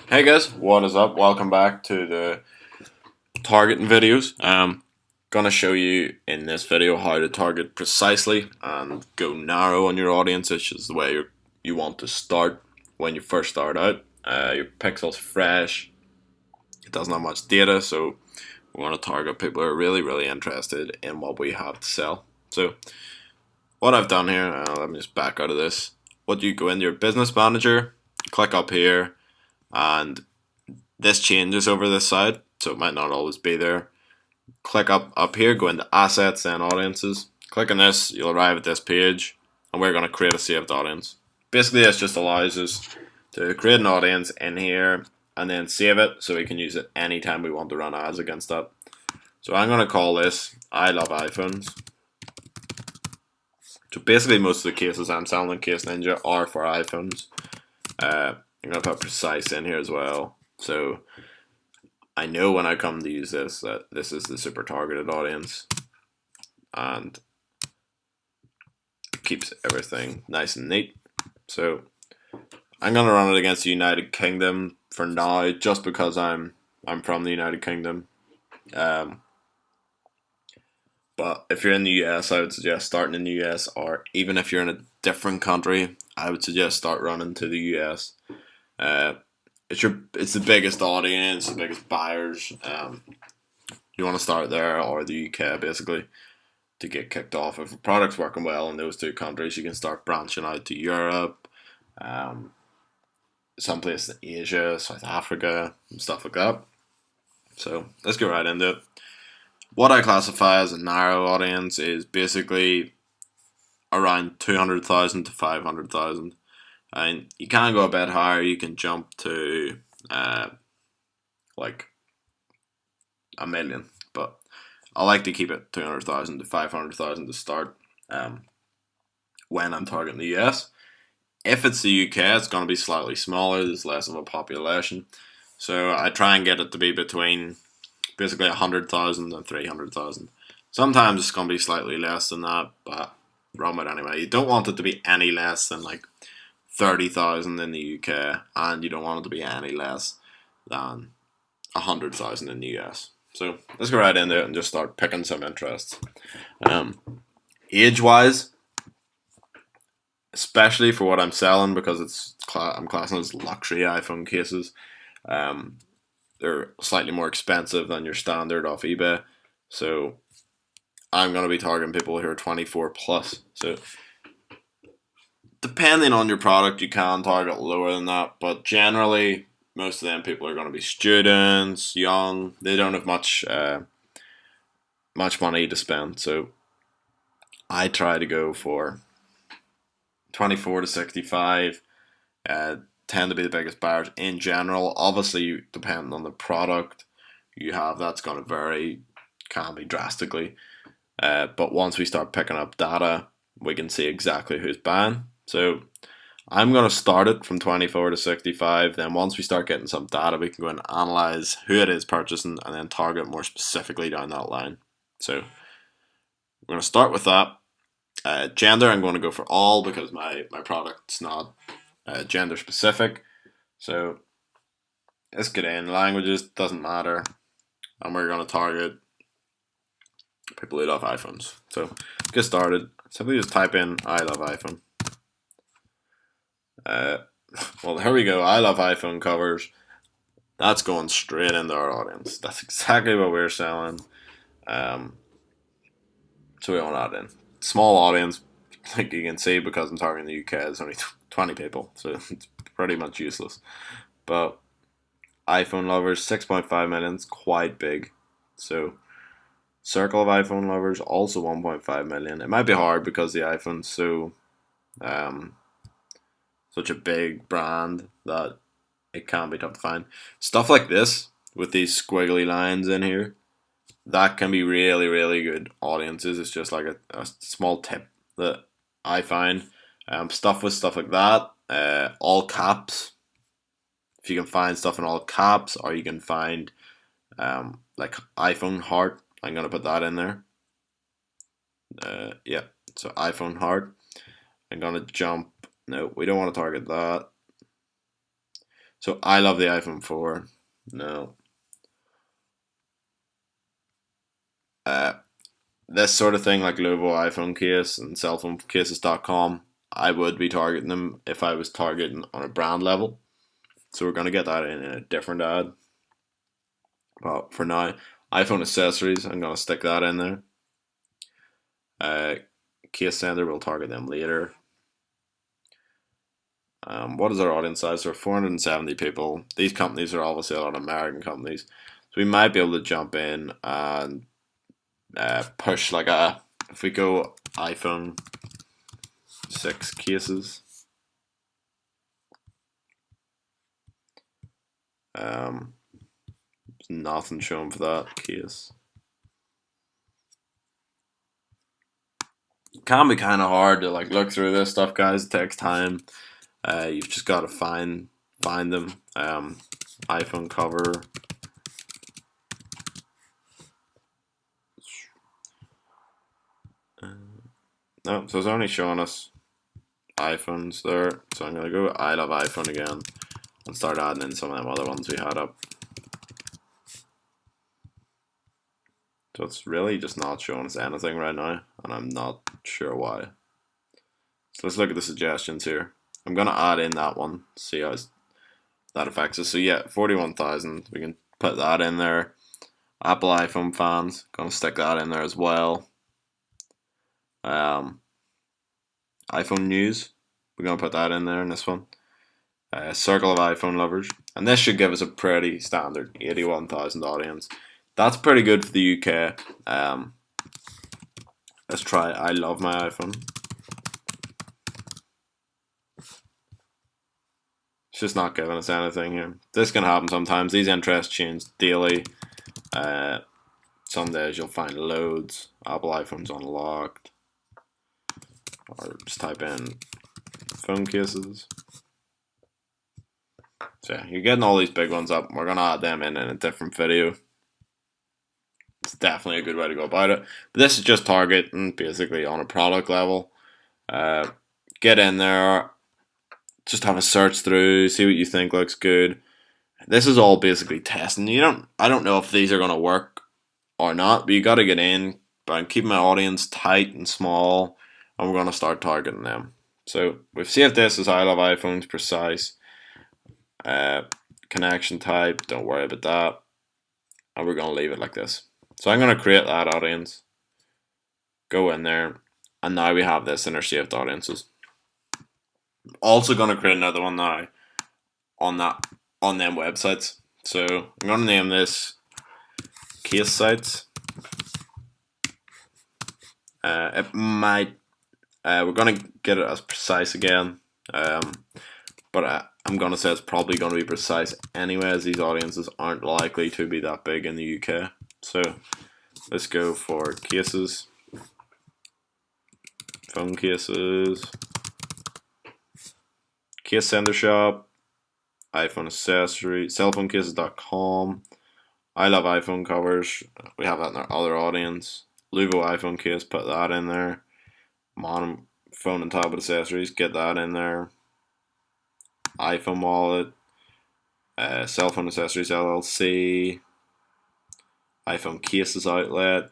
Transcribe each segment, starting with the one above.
Hey guys, what is up? Welcome back to the targeting videos. Gonna show you in this video how to target precisely and go narrow on your audience, which is the way you want to start when you first start out. Your pixel's fresh, it doesn't have much data, so we want to target people who are really interested in what we have to sell. So what I've done here, let me just back out of this. What you go into your business manager, click up here, and this changes over this side, so it might not always be there. Click up here, go into assets and audiences. Click on this, you'll arrive at this page, and we're going to create a saved audience. Basically, this just allows us to create an audience in here and then save it so we can use it anytime we want to run ads against that. So I'm going to call this I Love iPhones. So basically, most of the cases I'm selling in Case Ninja are for iPhones. I'm going to put precise in here as well. So I know when I come to use this that this is the super targeted audience and keeps everything nice and neat. So I'm gonna run it against the United Kingdom for now, just because I'm from the United Kingdom. But if you're in the US, I would suggest starting in the US, or even if you're in a different country, I would suggest start running to the US. Uh, it's the biggest audience, the biggest buyers. You want to start there or the UK basically to get kicked off. If a product's working well in those two countries, you can start branching out to Europe, um, some place in Asia, South Africa, and stuff like that. So let's get right into it. What I classify as a narrow audience is basically around 200,000 to 500,000. And you can go a bit higher, you can jump to like a million, but I like to keep it 200,000 to 500,000 to start when I'm targeting the US. If it's the UK, it's going to be slightly smaller, there's less of a population. So I try and get it to be between basically 100,000 and 300,000. Sometimes it's going to be slightly less than that, but run with it anyway. You don't want it to be any less than like 30,000 in the UK, and you don't want it to be any less than 100,000 in the US. So let's go right into it and just start picking some interests. Age-wise, especially for what I'm selling, because I'm classing as luxury iPhone cases. They're slightly more expensive than your standard off eBay, so I'm going to be targeting people who are 24 plus. So depending on your product, you can target lower than that, but generally most of them people are going to be students, young. They don't have much money to spend, so I try to go for 24 to 65. Tend to be the biggest buyers in general. Obviously, depending on the product you have, that's going to vary, can be drastically. But once we start picking up data, we can see exactly who's buying. So I'm going to start it from 24 to 65. Then once we start getting some data, we can go and analyze who it is purchasing and then target more specifically down that line. So we're going to start with that. Gender, I'm going to go for all because my product's not gender specific. So let's get in. Languages doesn't matter, and we're going to target people who love iPhones. So get started. Simply just type in I love iPhone. Well, here we go. I love iPhone covers. That's going straight into our audience. That's exactly what we're selling. So we want that in. Small audience, like you can see, because I'm targeting the UK, it's only 20 people, so it's pretty much useless. But iPhone lovers, 6.5 million, is quite big. So circle of iPhone lovers, also 1.5 million. It might be hard because the iPhone's such a big brand that it can be tough to find. Stuff like this with these squiggly lines in here, that can be really good audiences. It's just like a small tip that I find. Stuff like that, all caps. If you can find stuff in all caps, or you can find like iPhone heart, I'm gonna put that in there. Yeah, so iPhone heart. I'm gonna jump. No, we don't want to target that. So I love the iPhone 4. No. This sort of thing, like Lenovo iPhone case and cellphonecases.com, I would be targeting them if I was targeting on a brand level. So we're going to get that in a different ad. But for now, iPhone accessories, I'm going to stick that in there. Case Center, we'll target them later. What is our audience size? So 470 people. These companies are obviously a lot of American companies. So we might be able to jump in and push like if we go iPhone 6 cases. There's nothing showing for that case. It can be kind of hard to like look through this stuff, guys. It takes time. You've just got to find them. iPhone cover. No, so it's only showing us iPhones there. So I'm gonna go I love iPhone again and start adding in some of them other ones we had up. So it's really just not showing us anything right now, and I'm not sure why. So let's look at the suggestions here. I'm gonna add in that one, see how that affects us. So yeah, 41,000. We can put that in there. Apple iPhone fans, gonna stick that in there as well. iPhone news, we're gonna put that in there in this one. Circle of iPhone lovers, and this should give us a pretty standard 81,000 audience. That's pretty good for the UK. Let's try I love my iPhone. It's just not giving us anything here. This can happen sometimes. These interests change daily. Some days you'll find loads. Apple iPhones unlocked. Or just type in phone cases. So yeah, you're getting all these big ones up. We're gonna add them in a different video. It's definitely a good way to go about it. But this is just targeting basically on a product level. Get in there, just have a search through, see what you think looks good. This is all basically testing. I don't know if these are gonna work or not, but you gotta get in. But I'm keeping my audience tight and small, and we're gonna start targeting them. So we've saved this as I love iPhones precise. Connection type, don't worry about that. And we're gonna leave it like this. So I'm gonna create that audience. Go in there, and now we have this in our saved audiences. Also gonna create another one now on them websites. So I'm gonna name this case sites. It might we're gonna get it as precise again, but I'm gonna say it's probably gonna be precise anyway, as these audiences aren't likely to be that big in the UK. So let's go for cases, phone cases, case center shop, iPhone accessory, cellphonecases.com. I love iPhone covers. We have that in our other audience. Lenovo iPhone case, put that in there. Mono phone and tablet accessories, get that in there. iPhone wallet, cell phone accessories LLC, iPhone cases outlet,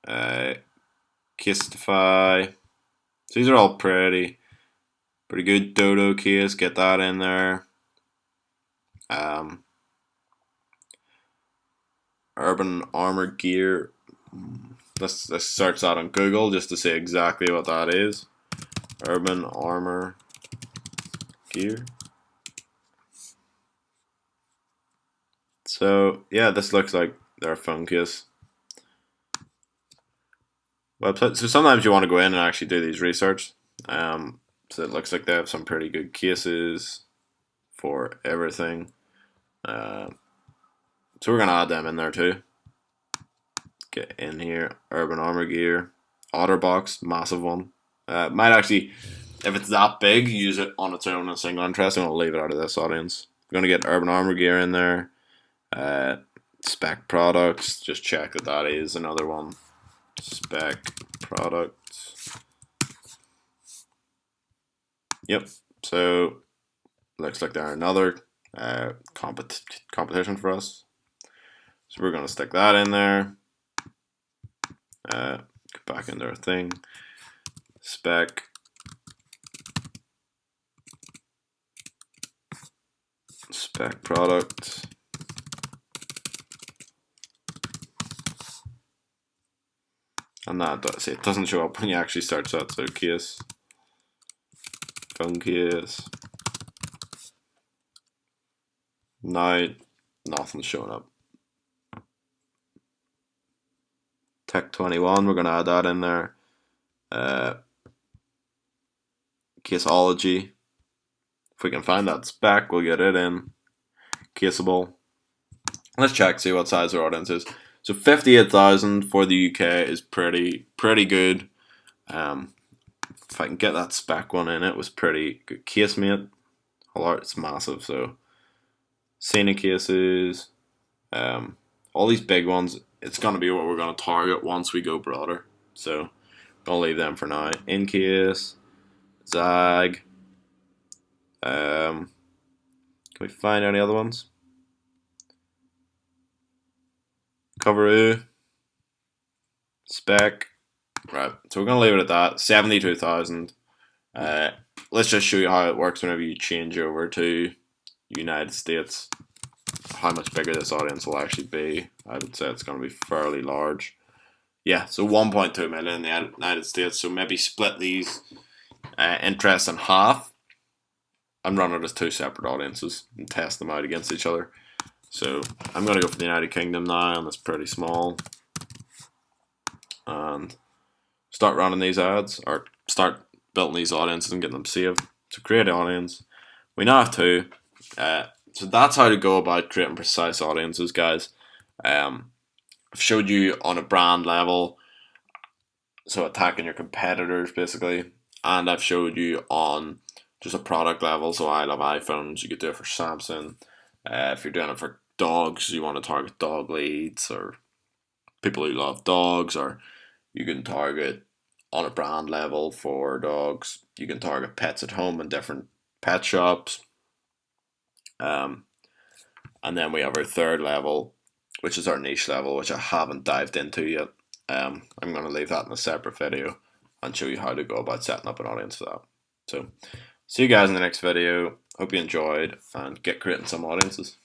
Casetify. So these are all pretty good. Dodo case, get that in there. Urban Armor gear. Let's search that on Google just to see exactly what that is. Urban Armor gear. So yeah, this looks like their phone case website. So sometimes you want to go in and actually do these research. So it looks like they have some pretty good cases for everything. So we're gonna add them in there too. Get in here, Urban Armor gear, OtterBox, massive one. Might actually, if it's that big, use it on its own in a single interest. I'm gonna leave it out of this audience. I'm gonna get Urban Armor gear in there. Spec products, just check that is another one. Spec products. Yep. So looks like they're another competition for us. So we're going to stick that in there. Get back into our thing. Spec. Spec product. And that, see, it doesn't show up when you actually search that. So case. Phone case. Now, nothing's showing up. Tech 21, we're going to add that in there. Caseology. If we can find that spec, we'll get it in. Caseable. Let's check, see what size our audience is. So 58,000 for the UK is pretty good. If I can get that spec one in, it was pretty good. Casemate, it's massive. So Cena cases, all these big ones. It's going to be what we're going to target once we go broader. So gonna leave them for now. In case, Zag. Can we find any other ones? Coveroo. Spec. Right, so we're going to leave it at that. 72,000. Let's just show you how it works whenever you change over to United States. How much bigger this audience will actually be. I would say it's going to be fairly large. Yeah, so 1.2 million in the United States. So maybe split these interests in half and run it as two separate audiences and test them out against each other. So I'm going to go for the United Kingdom now, and it's pretty small. And start running these ads, or start building these audiences and getting them saved. So create an audience. We now have two. So that's how to go about creating precise audiences, guys. I've showed you on a brand level, so attacking your competitors basically, and I've showed you on just a product level. So I love iPhones. You could do it for Samsung. If you're doing it for dogs, you want to target dog leads or people who love dogs, or you can target on a brand level for dogs. You can target pets at home in different pet shops. And then we have our third level, which is our niche level, which I haven't dived into yet. I'm going to leave that in a separate video and show you how to go about setting up an audience for that. So, see you guys in the next video. Hope you enjoyed and get creating some audiences.